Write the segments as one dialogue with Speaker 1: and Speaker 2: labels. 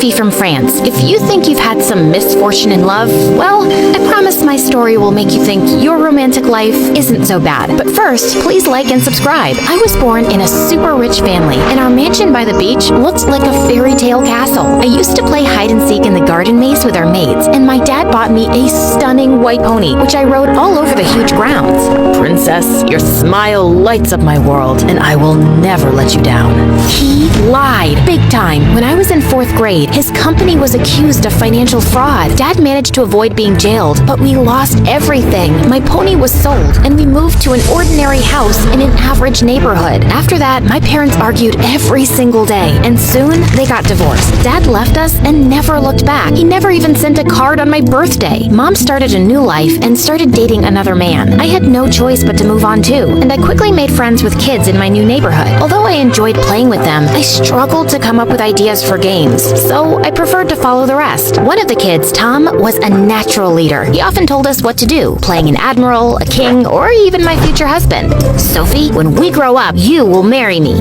Speaker 1: Sophie from France. If you think you've had some misfortune in love, well, I promise my story will make you think your romantic life isn't so bad. But first, please like and subscribe. I was born in a super rich family, and our mansion by the beach looked like a fairy tale castle. I used to play hide and seek in the garden maze with our maids, and my dad bought me a stunning white pony, which I rode all over the huge grounds. Princess, your smile lights up my world, and I will never let you down. He lied big time. When I was in 4th grade, his company was accused of financial fraud. Dad managed to avoid being jailed, but we lost everything. My pony was sold, and we moved to an ordinary house in an average neighborhood. After that, my parents argued every single day, and soon they got divorced. Dad left us and never looked back. He never even sent a card on my birthday. Mom started a new life and started dating another man. I had no choice but to move on too, and I quickly made friends with kids in my new neighborhood. Although I enjoyed playing with them, I struggled to come up with ideas for games, so I preferred to follow the rest. One of the kids, Tom, was a natural leader. He often told us what to do, playing an admiral, a king, or even my future husband. Sophie, when we grow up, you will marry me.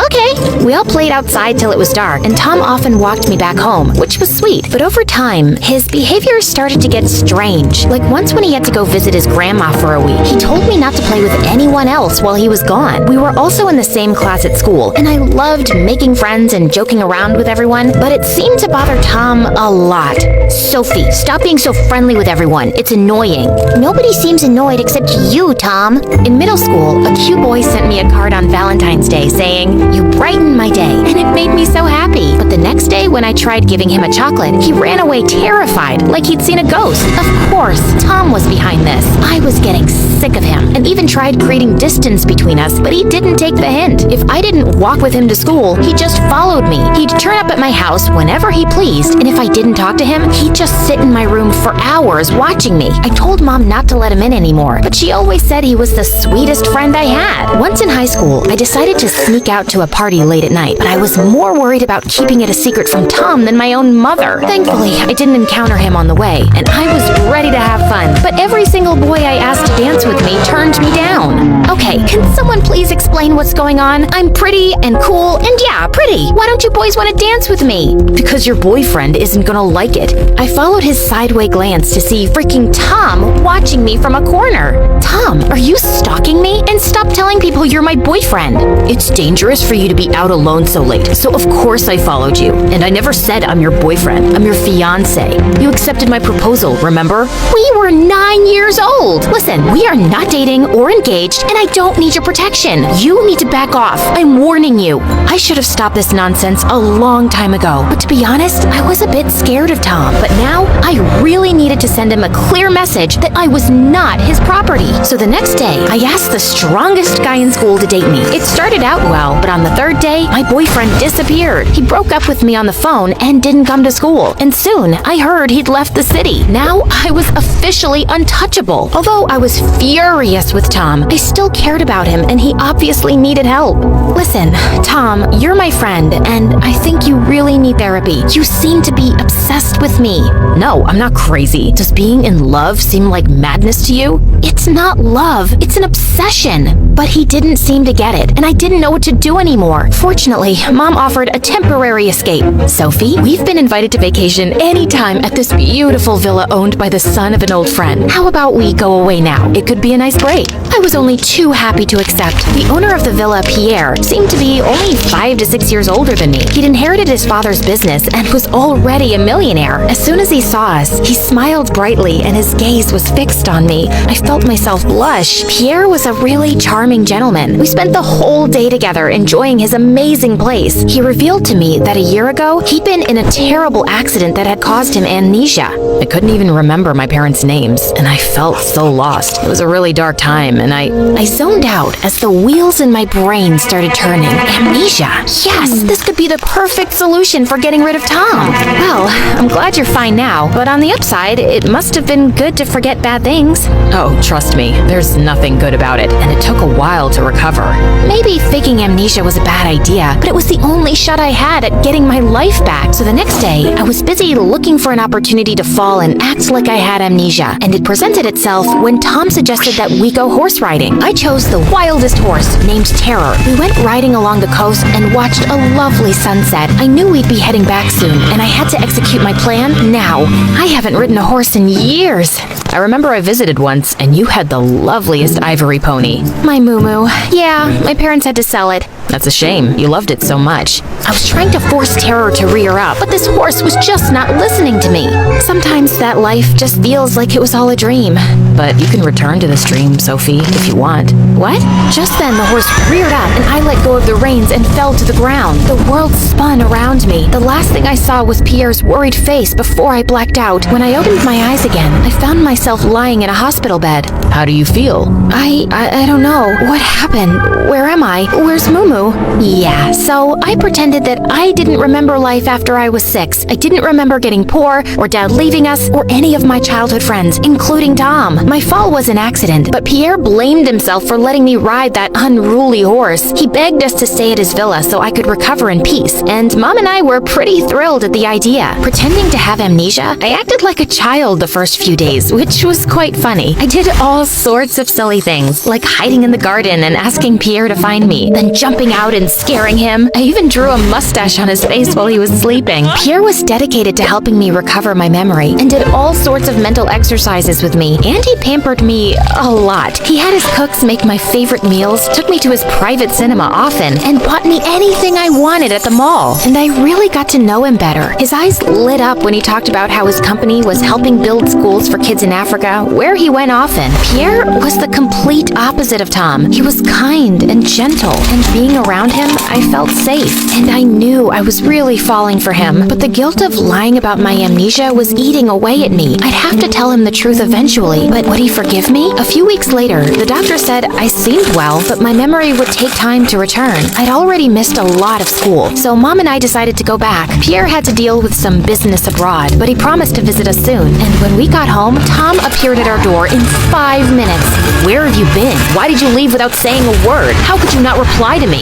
Speaker 1: Okay. We all played outside till it was dark, and Tom often walked me back home, which was sweet. But over time, his behavior started to get strange. Like once when he had to go visit his grandma for a week, he told me not to play with anyone else while he was gone. We were also in the same class at school, and I loved making friends and joking around with everyone, but it seemed to bother Tom a lot. Sophie, stop being so friendly with everyone. It's annoying. Nobody seems annoyed except you, Tom. In middle school, a cute boy sent me a card on Valentine's Day saying, "You brighten my day," and it made me so happy. But the next day when I tried giving him a chocolate, he ran away terrified, like he'd seen a ghost. Of course, Tom was behind this. I was getting sick of him, and even tried creating distance between us, but he didn't take the hint. If I didn't walk with him to school, he just followed me. He'd turn up at my house whenever he pleased, and if I didn't talk to him, he'd just sit in my room for hours watching me. I told Mom not to let him in anymore, but she always said he was the sweetest friend I had. Once in high school, I decided to sneak out to a party late at night, but I was more worried about keeping it a secret from Tom than my own mother. Thankfully, I didn't encounter him on the way, and I was ready to have fun, but every single boy I asked to dance with me turned me down. Okay, can someone please explain what's going on? I'm pretty and cool, and yeah, pretty. Why don't you boys want to dance with me? Because your boyfriend isn't gonna like it. I followed his sideway glance to see freaking Tom watching me from a corner. Tom, are you stalking me? And stop telling people you're my boyfriend. It's dangerous for you to be out alone so late, so of course I followed you. And I never said I'm your boyfriend. I'm your fiance. You accepted my proposal, remember? We were 9 years old. Listen, we are not dating or engaged, and I don't need your protection. You need to back off. I'm warning you. I should have stopped this nonsense a long time ago. But to be honest, I was a bit scared of Tom. But now, I really needed to send him a clear message that I was not his property. So the next day, I asked the strongest guy in school to date me. It started out well, but on the 3rd day, my boyfriend disappeared. He broke up with me on the phone and didn't come to school. And soon, I heard he'd left the city. Now, I was officially untouchable. Although I was furious with Tom, I still cared about him, and he obviously needed help. Listen, Tom, you're my friend, and I think you really need therapy. You seem to be obsessed with me. No, I'm not crazy. Does being in love seem like madness to you? It's not love, it's an obsession. But he didn't seem to get it, and I didn't know what to do anymore. Fortunately, Mom offered a temporary escape. Sophie, we've been invited to vacation anytime at this beautiful villa owned by the son of an old friend. How about we go away now? It could be a nice break. I was only too happy to accept. The owner of the villa, Pierre, seemed to be only 5 to 6 years older than me. He'd inherited his father's business and was already a millionaire. As soon as he saw us, he smiled brightly and his gaze was fixed on me. I felt myself blush. Pierre was a really charming gentleman. We spent the whole day together enjoying his amazing place. He revealed to me that a year ago, he'd been in a terrible accident that had caused him amnesia. I couldn't even remember my parents' names, and I felt so lost. It was a really dark time, and I zoned out as the wheels in my brain started turning. Amnesia. Yes, this could be the perfect solution for getting rid of Tom. Well, I'm glad you're fine now, but on the upside, it must have been good to forget bad things. Oh, trust me, there's nothing good about it, and it took a while to recover. Maybe faking amnesia was a bad idea, but it was the only shot I had at getting my life back. So the next day, I was busy looking for an opportunity to fall and act like I had amnesia, and it presented itself when Tom suggested that we go horseback horse riding. I chose the wildest horse, named Terror. We went riding along the coast and watched a lovely sunset. I knew we'd be heading back soon, and I had to execute my plan now. I haven't ridden a horse in years. I remember I visited once, and you had the loveliest ivory pony. My moo-moo. Yeah, my parents had to sell it. That's a shame. You loved it so much. I was trying to force Terror to rear up, but this horse was just not listening to me. Sometimes that life just feels like it was all a dream. But you can return to this dream, Sophie, if you want. What? Just then, the horse reared up, and I let go of the reins and fell to the ground. The world spun around me. The last thing I saw was Pierre's worried face before I blacked out. When I opened my eyes again, I found myself lying in a hospital bed. How do you feel? I don't know. What happened? Where am I? Where's Moo-Moo? Yeah, so I pretended that I didn't remember life after I was 6. I didn't remember getting poor, or Dad leaving us, or any of my childhood friends, including Tom. My fall was an accident, but Pierre blamed himself for letting me ride that unruly horse. He begged us to stay at his villa so I could recover in peace, and Mom and I were pretty thrilled at the idea. Pretending to have amnesia, I acted like a child the first few days, which was quite funny. I did all sorts of silly things, like hiding in the garden and asking Pierre to find me, then jumping out and scaring him. I even drew a mustache on his face while he was sleeping. Pierre was dedicated to helping me recover my memory and did all sorts of mental exercises with me, and he pampered me a lot. He had his cooks make my favorite meals, took me to his private cinema often, and bought me anything I wanted at the mall. And I really got to know him better. His eyes lit up when he talked about how his company was helping build schools for kids in Africa, where he went often. Pierre was the complete opposite of Tom. He was kind and gentle, and being around him, I felt safe. And I knew I was really falling for him, but the guilt of lying about my amnesia was eating away at me. I'd have to tell him the truth eventually, but would he forgive me? A few weeks later, the doctor said I seemed well, but my memory would take time to return. I'd already missed a lot of school, so Mom and I decided to go back. Pierre had to deal with some business abroad, but he promised to visit us soon. And when we got home, Tom appeared at our door in 5 minutes. Where have you been? Why did you leave without saying a word? How could you not reply to me?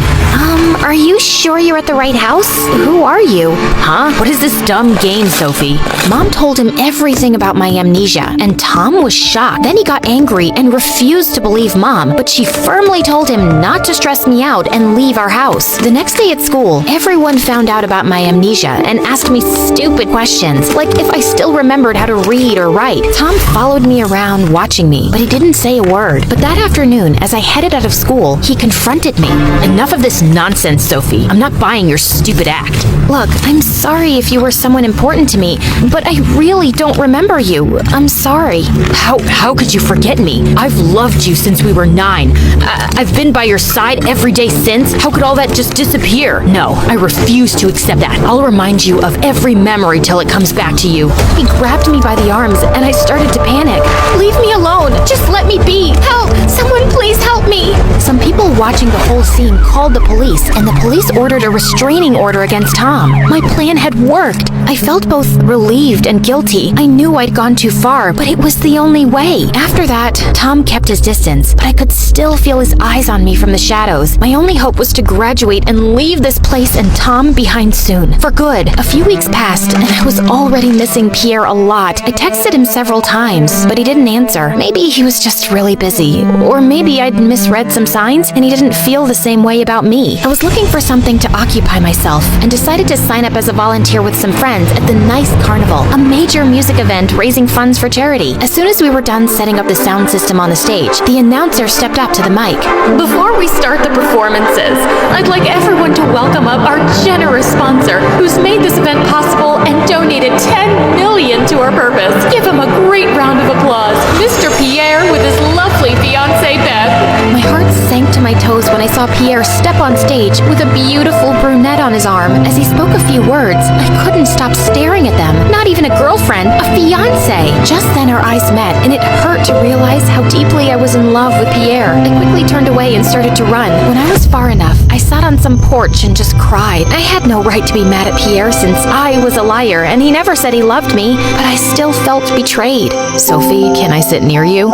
Speaker 1: Are you sure you're at the right house? Who are you? Huh? What is this dumb game, Sophie? Mom told him everything about my amnesia, and Tom was shocked. Then he got angry and refused to believe Mom, but she firmly told him not to stress me out and leave our house. The next day at school, everyone found out about my amnesia and asked me stupid questions, like if I still remembered how to read or write. Tom followed me around watching me, but he didn't say a word. But that afternoon, as I headed out of school, he confronted me. Enough of this nonsense, Sophie. I'm not buying your stupid act. Look, I'm sorry if you were someone important to me, but I really don't remember you. I'm sorry. How could you forget me? I've loved you since we were 9. I've been by your side every day since. How could all that just disappear? No, I refuse to accept that. I'll remind you of every memory till it comes back to you. He grabbed me by the arms and I started to panic. Leave me alone. Just let me be. Help! Someone please help me! Some people watching the whole scene called the police, and the police ordered a restraining order against Tom. My plan had worked. I felt both relieved and guilty. I knew I'd gone too far, but it was the only way. After that, Tom kept his distance, but I could still feel his eyes on me from the shadows. My only hope was to graduate and leave this place and Tom behind soon. For good. A few weeks passed, and I was already missing Pierre a lot. I texted him several times, but he didn't answer. Maybe he was just really busy, or maybe I'd misread some signs and he didn't feel the same way about me. I was looking for something to occupy myself and decided to sign up as a volunteer with some friends at the Nice Carnival, a major music event raising funds for charity. As soon as we were done setting up the sound system on the stage, the announcer stepped up to the mic. Before we start the performances, I'd like everyone to welcome up our generous sponsor who's made this event possible and donated $10 million to our purpose. Give him a great round of applause. Mr. Pierre with his lovely fiancée Beth. My heart sank to my toes when I saw Pierre step on stage with a beautiful brunette on his arm. As he spoke a few words, I couldn't stop staring at them. Not even a girlfriend, a fiancée. Just then our eyes met, and it hurt to realize how deeply I was in love with Pierre. I quickly turned away and started to run. When I was far enough, I sat on some porch and just cried. I had no right to be mad at Pierre since I was a liar, and he never said he loved me, but I still felt betrayed. Sophie, can I sit near you?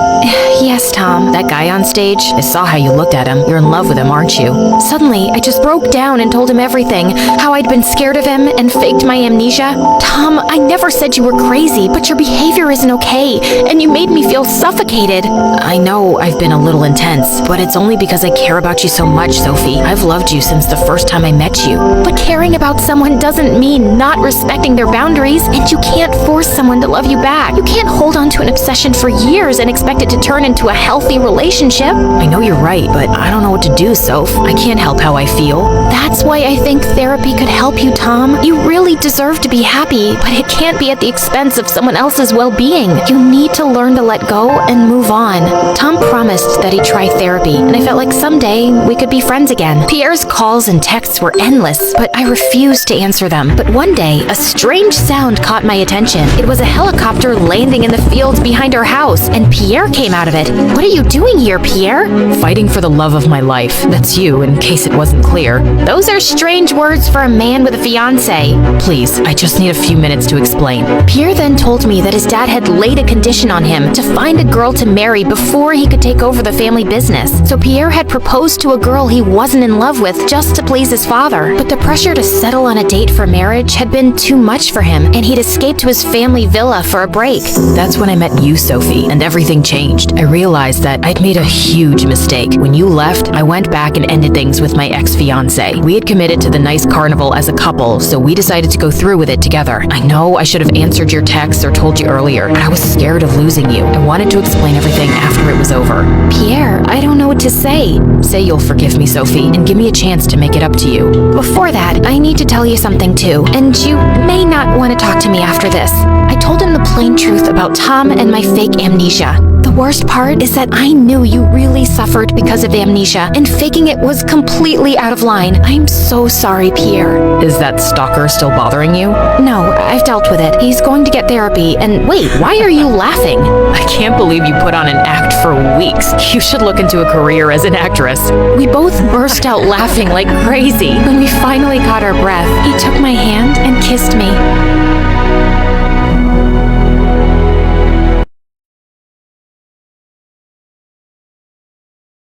Speaker 1: Yes, Tom. That guy on stage, I saw how you looked at him. You're in love with him, aren't met you. Suddenly, I just broke down and told him everything, how I'd been scared of him and faked my amnesia. Tom, I never said you were crazy, but your behavior isn't okay, and you made me feel suffocated. I know I've been a little intense, but it's only because I care about you so much, Sophie. I've loved you since the first time I met you. But caring about someone doesn't mean not respecting their boundaries, and you can't force someone to love you back. You can't hold on to an obsession for years and expect it to turn into a healthy relationship. I know you're right, but I don't know what to do, Soph. I can't help how I feel. That's why I think therapy could help you, Tom. You really deserve to be happy, but it can't be at the expense of someone else's well-being. You need to learn to let go and move on. Tom promised that he'd try therapy, and I felt like someday we could be friends again. Pierre's calls and texts were endless, but I refused to answer them. But one day, a strange sound caught my attention. It was a helicopter landing in the fields behind our house, and Pierre came out of it. What are you doing here, Pierre? Fighting for the love of my life. That's you, in case it wasn't clear. Those are strange words for a man with a fiancé. Please, I just need a few minutes to explain. Pierre then told me that his dad had laid a condition on him to find a girl to marry before he could take over the family business. So Pierre had proposed to a girl he wasn't in love with just to please his father. But the pressure to settle on a date for marriage had been too much for him, and he'd escaped to his family villa for a break. That's when I met you, Sophie, and everything changed. I realized that I'd made a huge mistake. When you left, I went back and ended things with my ex-fiancé. We had committed to the nice carnival as a couple, so we decided to go through with it together. I know I should have answered your texts or told you earlier, but I was scared of losing you. I wanted to explain everything after it was over. Pierre, I don't know what to say. Say you'll forgive me, Sophie, and give me a chance to make it up to you. Before that, I need to tell you something too, and you may not want to talk to me after this. I told him the plain truth about Tom and my fake amnesia. The worst part is that I knew you really suffered because of amnesia, and faking it was completely out of line. I'm so sorry, Pierre. Is that stalker still bothering you? No, I've dealt with it. He's going to get therapy, and wait, why are you laughing? I can't believe you put on an act for weeks. You should look into a career as an actress. We both burst out laughing like crazy. When we finally caught our breath, he took my hand and kissed me.